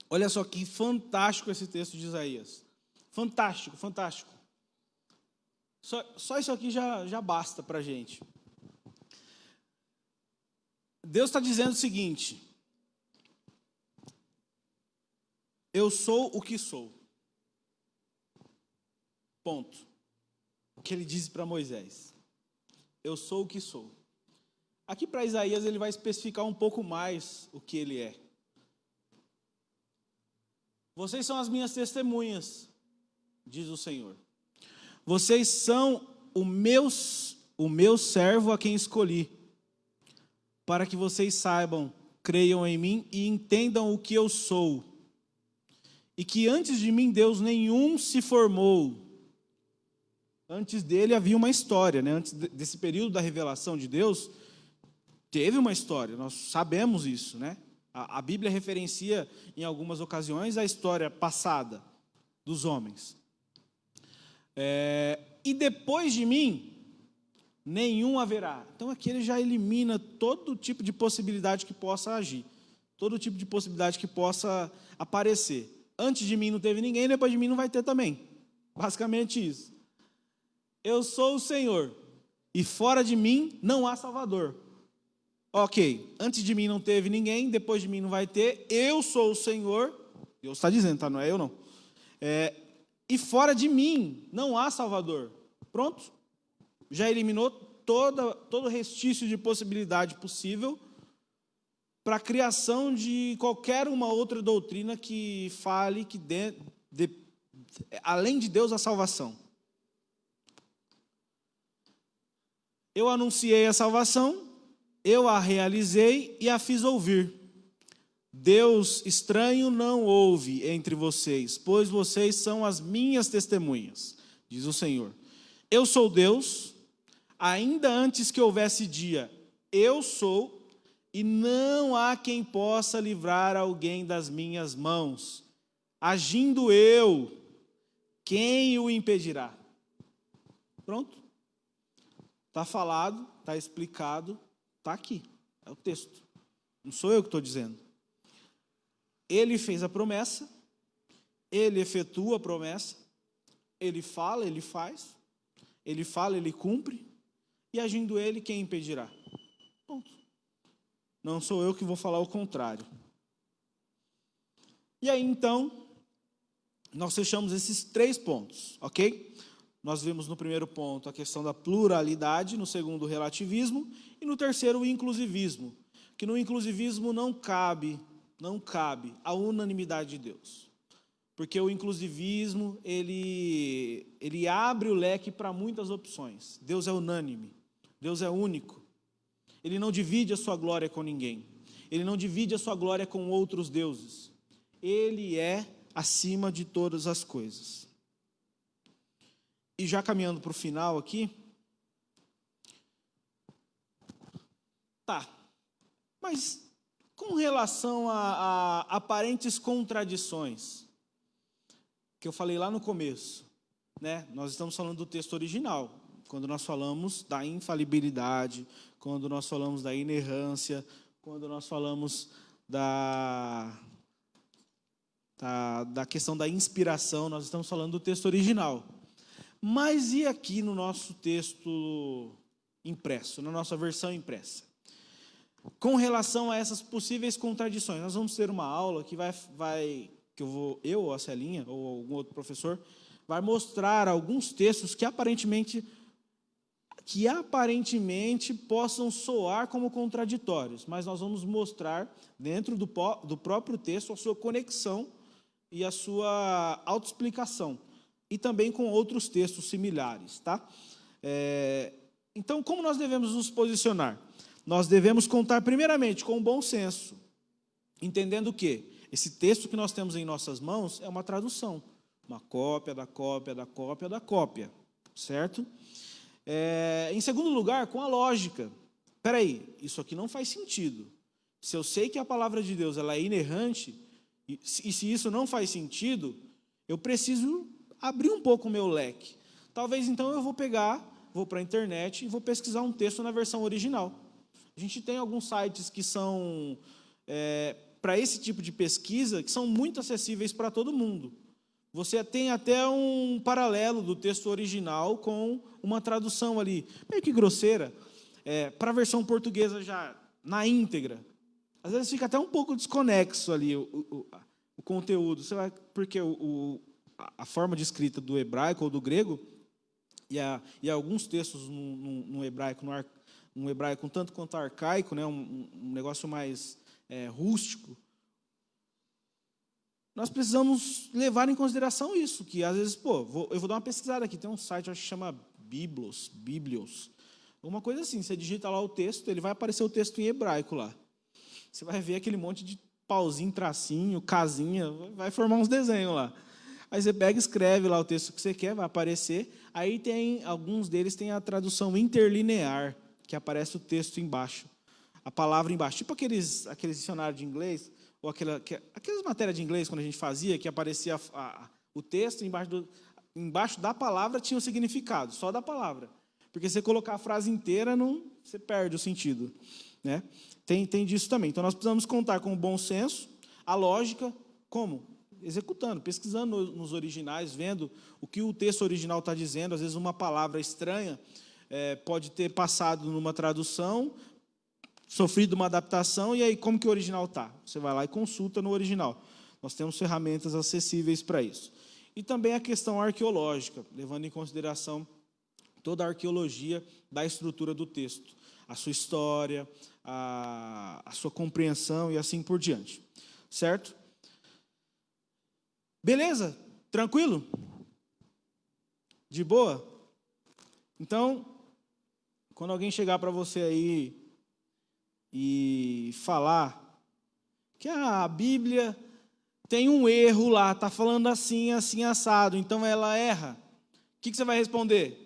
Olha só que fantástico esse texto de Isaías. Fantástico, fantástico. Só isso aqui já basta para a gente. Deus está dizendo o seguinte: eu sou o que sou. Ponto. O que ele disse para Moisés. Eu sou o que sou. Aqui para Isaías ele vai especificar um pouco mais o que ele é. Vocês são as minhas testemunhas, diz o Senhor. Vocês são o meu servo a quem escolhi, para que vocês saibam, creiam em mim e entendam o que eu sou. E que antes de mim Deus nenhum se formou. Antes dele havia uma história, né? Antes desse período da revelação de Deus, teve uma história, nós sabemos isso, né? A Bíblia referencia em algumas ocasiões a história passada dos homens. E depois de mim, nenhum haverá. Então aqui ele já elimina todo tipo de possibilidade que possa agir, todo tipo de possibilidade que possa aparecer. Antes de mim não teve ninguém, depois de mim não vai ter também. Basicamente isso. Eu sou o Senhor, e fora de mim não há Salvador. Ok, antes de mim não teve ninguém, depois de mim não vai ter. Eu sou o Senhor, Deus está dizendo, tá? Não é eu não. e fora de mim não há Salvador. Pronto. Já eliminou todo restício de possibilidade possível para a criação de qualquer uma outra doutrina que fale que além de Deus, a salvação. Eu anunciei a salvação, eu a realizei e a fiz ouvir. Deus estranho não houve entre vocês, pois vocês são as minhas testemunhas, diz o Senhor. Eu sou Deus, ainda antes que houvesse dia, eu sou, e não há quem possa livrar alguém das minhas mãos. Agindo eu, quem o impedirá? Pronto. Está falado, está explicado, está aqui. É o texto. Não sou eu que estou dizendo. Ele fez a promessa, ele efetua a promessa, ele fala, ele faz, ele fala, ele cumpre, e agindo ele, quem impedirá? Ponto. Não sou eu que vou falar o contrário. E aí, então, nós fechamos esses 3 pontos, ok? Nós vimos no primeiro ponto a questão da pluralidade, no segundo o relativismo, e no terceiro o inclusivismo, que no inclusivismo não cabe a unanimidade de Deus. Porque o inclusivismo, ele abre o leque para muitas opções. Deus é unânime, Deus é único. Ele não divide a sua glória com ninguém. Ele não divide a sua glória com outros deuses. Ele é acima de todas as coisas. E já caminhando para o final aqui. Tá. Mas com relação a aparentes contradições, que eu falei lá no começo, né? Nós estamos falando do texto original, quando nós falamos da infalibilidade, quando nós falamos da inerrância, quando nós falamos da questão da inspiração, nós estamos falando do texto original. Mas e aqui no nosso texto impresso, na nossa versão impressa? Com relação a essas possíveis contradições, nós vamos ter uma aula que eu ou a Celinha, ou algum outro professor, vai mostrar alguns textos que aparentemente possam soar como contraditórios, mas nós vamos mostrar, dentro do próprio texto, a sua conexão e a sua autoexplicação, e também com outros textos similares. Tá? Então, como nós devemos nos posicionar? Nós devemos contar, primeiramente, com bom senso, entendendo que esse texto que nós temos em nossas mãos é uma tradução, uma cópia da cópia da cópia da cópia, certo? Em segundo lugar, com a lógica. Espera aí, isso aqui não faz sentido. Se eu sei que a palavra de Deus ela é inerrante, e se isso não faz sentido, eu preciso abrir um pouco o meu leque. Talvez, então, eu vou para a internet e vou pesquisar um texto na versão original. A gente tem alguns sites que são, para esse tipo de pesquisa, que são muito acessíveis para todo mundo. Você tem até um paralelo do texto original com uma tradução ali, meio que grosseira, para a versão portuguesa já na íntegra. Às vezes fica até um pouco desconexo ali o conteúdo, porque a forma de escrita do hebraico ou do grego, e alguns textos no hebraico, um hebraico um tanto quanto arcaico, né, um negócio mais rústico, nós precisamos levar em consideração isso, que às vezes, eu vou dar uma pesquisada aqui, tem um site, acho que chama Biblios, uma coisa assim, você digita lá o texto, ele vai aparecer o texto em hebraico lá. Você vai ver aquele monte de pauzinho, tracinho, casinha, vai formar uns desenhos lá. Aí você pega e escreve lá o texto que você quer, vai aparecer, aí alguns deles têm a tradução interlinear, que aparece o texto embaixo, a palavra embaixo. Tipo aqueles dicionários de inglês, ou aquelas matérias de inglês, quando a gente fazia, que aparecia o texto, embaixo da palavra tinha o significado, só da palavra. Porque se você colocar a frase inteira, você perde o sentido. Né? Tem disso também. Então, nós precisamos contar com o bom senso, a lógica, como? Executando, pesquisando nos originais, vendo o que o texto original está dizendo. Às vezes, uma palavra estranha pode ter passado numa tradução, sofrido uma adaptação, e aí como que o original está? Você vai lá e consulta no original. Nós temos ferramentas acessíveis para isso. e também a questão arqueológica, levando em consideração toda a arqueologia da estrutura do texto, a sua história, a sua compreensão e assim por diante. Certo? Beleza? Tranquilo? De boa? Então, quando alguém chegar para você aí e falar que a Bíblia tem um erro lá, está falando assim, assim, assado, então ela erra, o que você vai responder?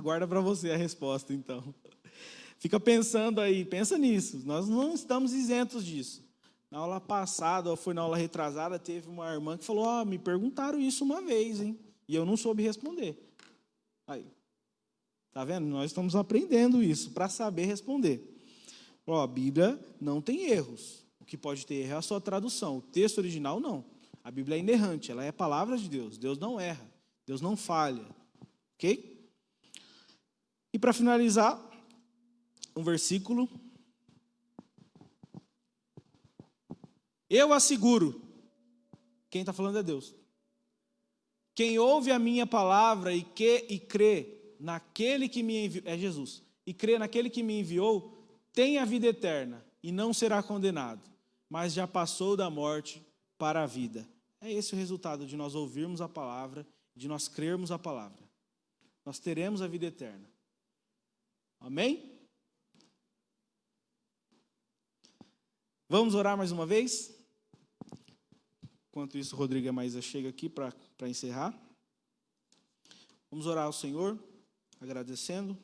Guarda para você a resposta, então. Fica pensando aí, pensa nisso. Nós não estamos isentos disso. Na aula passada, ou foi na aula retrasada, teve uma irmã que falou, me perguntaram isso uma vez, hein? E eu não soube responder. Aí, tá vendo? Nós estamos aprendendo isso, para saber responder. A Bíblia não tem erros. O que pode ter erro é a sua tradução. O texto original, não. A Bíblia é inerrante, ela é a palavra de Deus. Deus não erra, Deus não falha. Ok? E para finalizar, um versículo. Eu asseguro, quem está falando é Deus. Quem ouve a minha palavra e crê naquele que me enviou, é Jesus, e crê naquele que me enviou, tem a vida eterna e não será condenado, mas já passou da morte para a vida. É esse o resultado de nós ouvirmos a palavra, de nós crermos a palavra. Nós teremos a vida eterna. Amém? Vamos orar mais uma vez? Enquanto isso, o Rodrigo e a Maísa chegam aqui para encerrar. Vamos orar ao Senhor, agradecendo.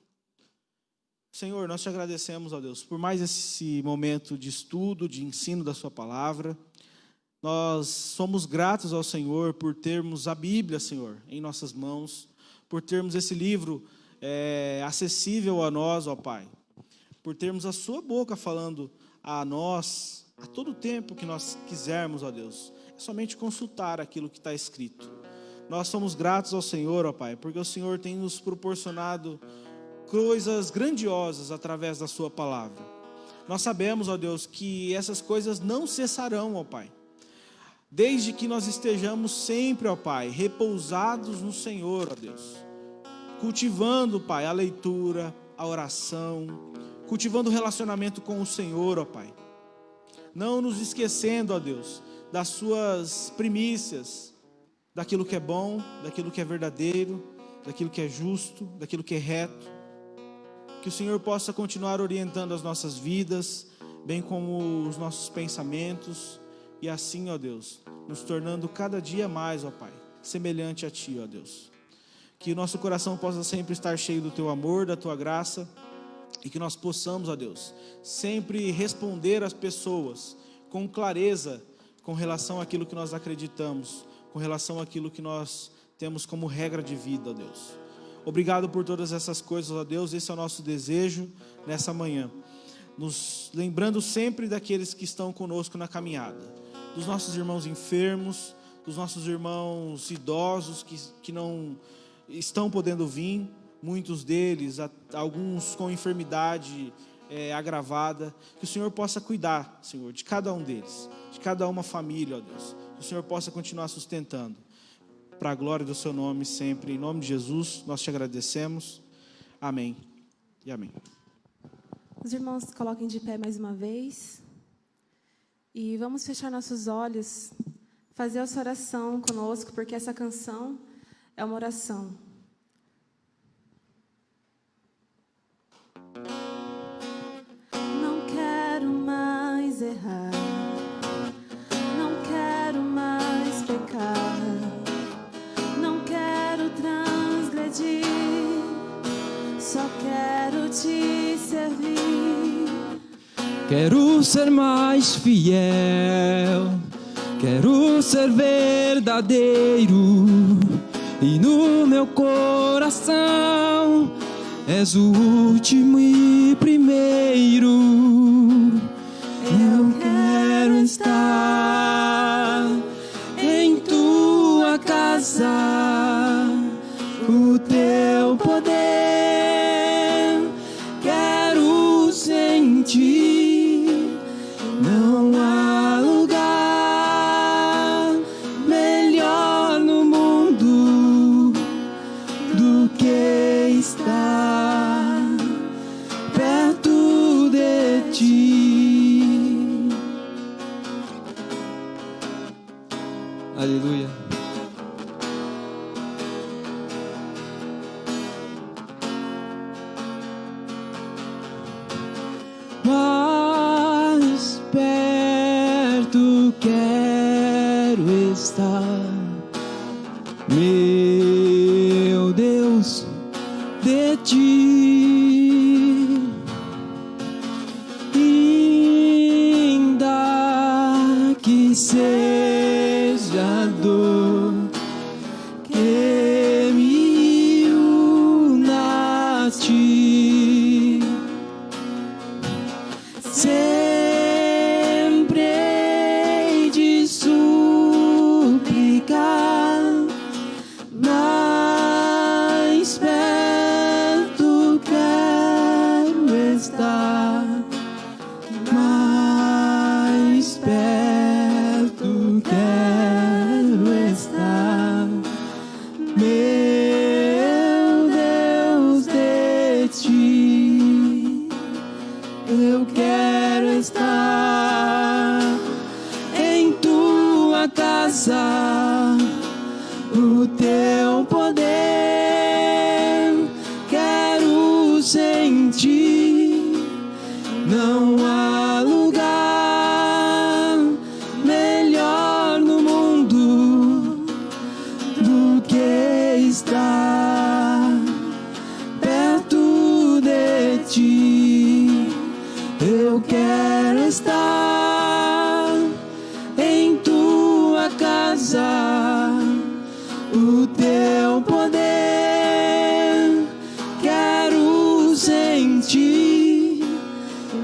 Senhor, nós te agradecemos, ó Deus, por mais esse momento de estudo, de ensino da sua palavra. Nós somos gratos ao Senhor por termos a Bíblia, Senhor, em nossas mãos, por termos esse livro acessível a nós, ó Pai, por termos a sua boca falando a nós, a todo tempo que nós quisermos, ó Deus. É somente consultar aquilo que está escrito. Nós somos gratos ao Senhor, ó Pai, porque o Senhor tem nos proporcionado coisas grandiosas através da sua palavra. Nós sabemos, ó Deus, que essas coisas não cessarão, ó Pai, desde que nós estejamos sempre, ó Pai, repousados no Senhor, ó Deus, cultivando, Pai, a leitura, a oração, cultivando o relacionamento com o Senhor, ó Pai, não nos esquecendo, ó Deus, das suas primícias, daquilo que é bom, daquilo que é verdadeiro, daquilo que é justo, daquilo que é reto. Que o Senhor possa continuar orientando as nossas vidas, bem como os nossos pensamentos, e assim, ó Deus, nos tornando cada dia mais, ó Pai, semelhante a Ti, ó Deus. Que o nosso coração possa sempre estar cheio do Teu amor, da Tua graça, e que nós possamos, ó Deus, sempre responder às pessoas com clareza, com relação àquilo que nós acreditamos, com relação àquilo que nós temos como regra de vida, ó Deus. Obrigado por todas essas coisas, ó Deus, esse é o nosso desejo nessa manhã. Nos lembrando sempre daqueles que estão conosco na caminhada, dos nossos irmãos enfermos, dos nossos irmãos idosos que não estão podendo vir, muitos deles, alguns com enfermidade agravada, que o Senhor possa cuidar, Senhor, de cada um deles, de cada uma família, ó Deus, que o Senhor possa continuar sustentando, para a glória do Seu nome sempre, em nome de Jesus, nós te agradecemos, amém e amém. Os irmãos coloquem de pé mais uma vez, e vamos fechar nossos olhos, fazer essa oração conosco, porque essa canção é uma oração. Não quero mais errar, não quero mais pecar, não quero transgredir, só quero te servir. Quero ser mais fiel, quero ser verdadeiro, e no meu coração és o último e primeiro. Eu quero estar em tua casa, o teu poder quero sentir. Não há lugar Aleluia. Mais perto quero estar, meu Deus, de ti, ainda que seja dor que me una a ti, sempre hei de suplicar, mais perto quero estar, mais perto quero estar, meu Deus, de ti. Eu quero estar em tua casa, o teu poder quero sentir. Não há lugar melhor no mundo do que estar perto de ti. Eu quero estar em tua casa, o teu poder quero sentir.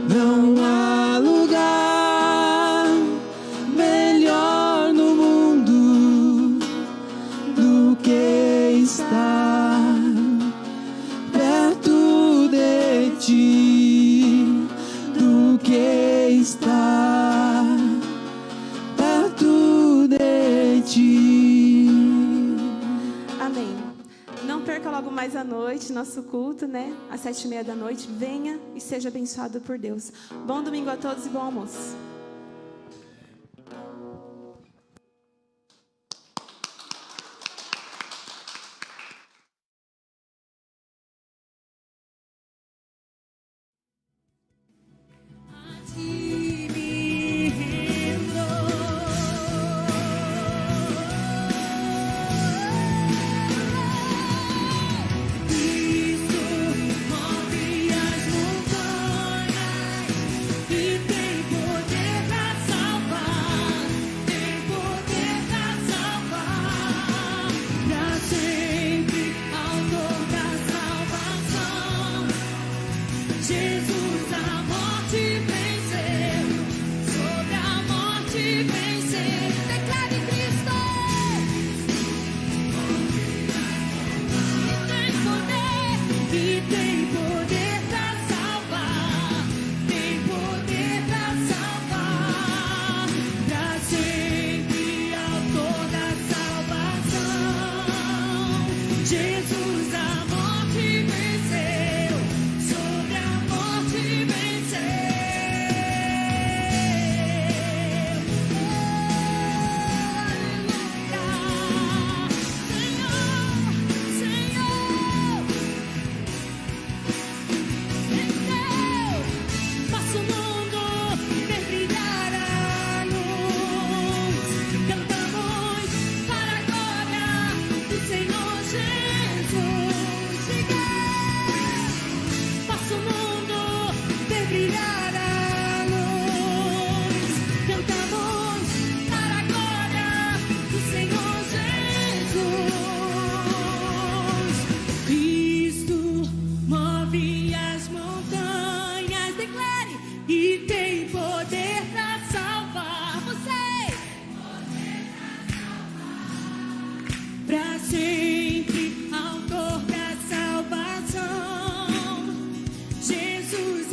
Não há lugar melhor no mundo do que estar perto de ti, do que estar perto de ti. Amém. Não perca logo mais à noite nosso culto, né? Às 7h30 da noite. Venha e seja abençoado por Deus. Bom domingo a todos e bom almoço. sempre, autor da salvação. Jesus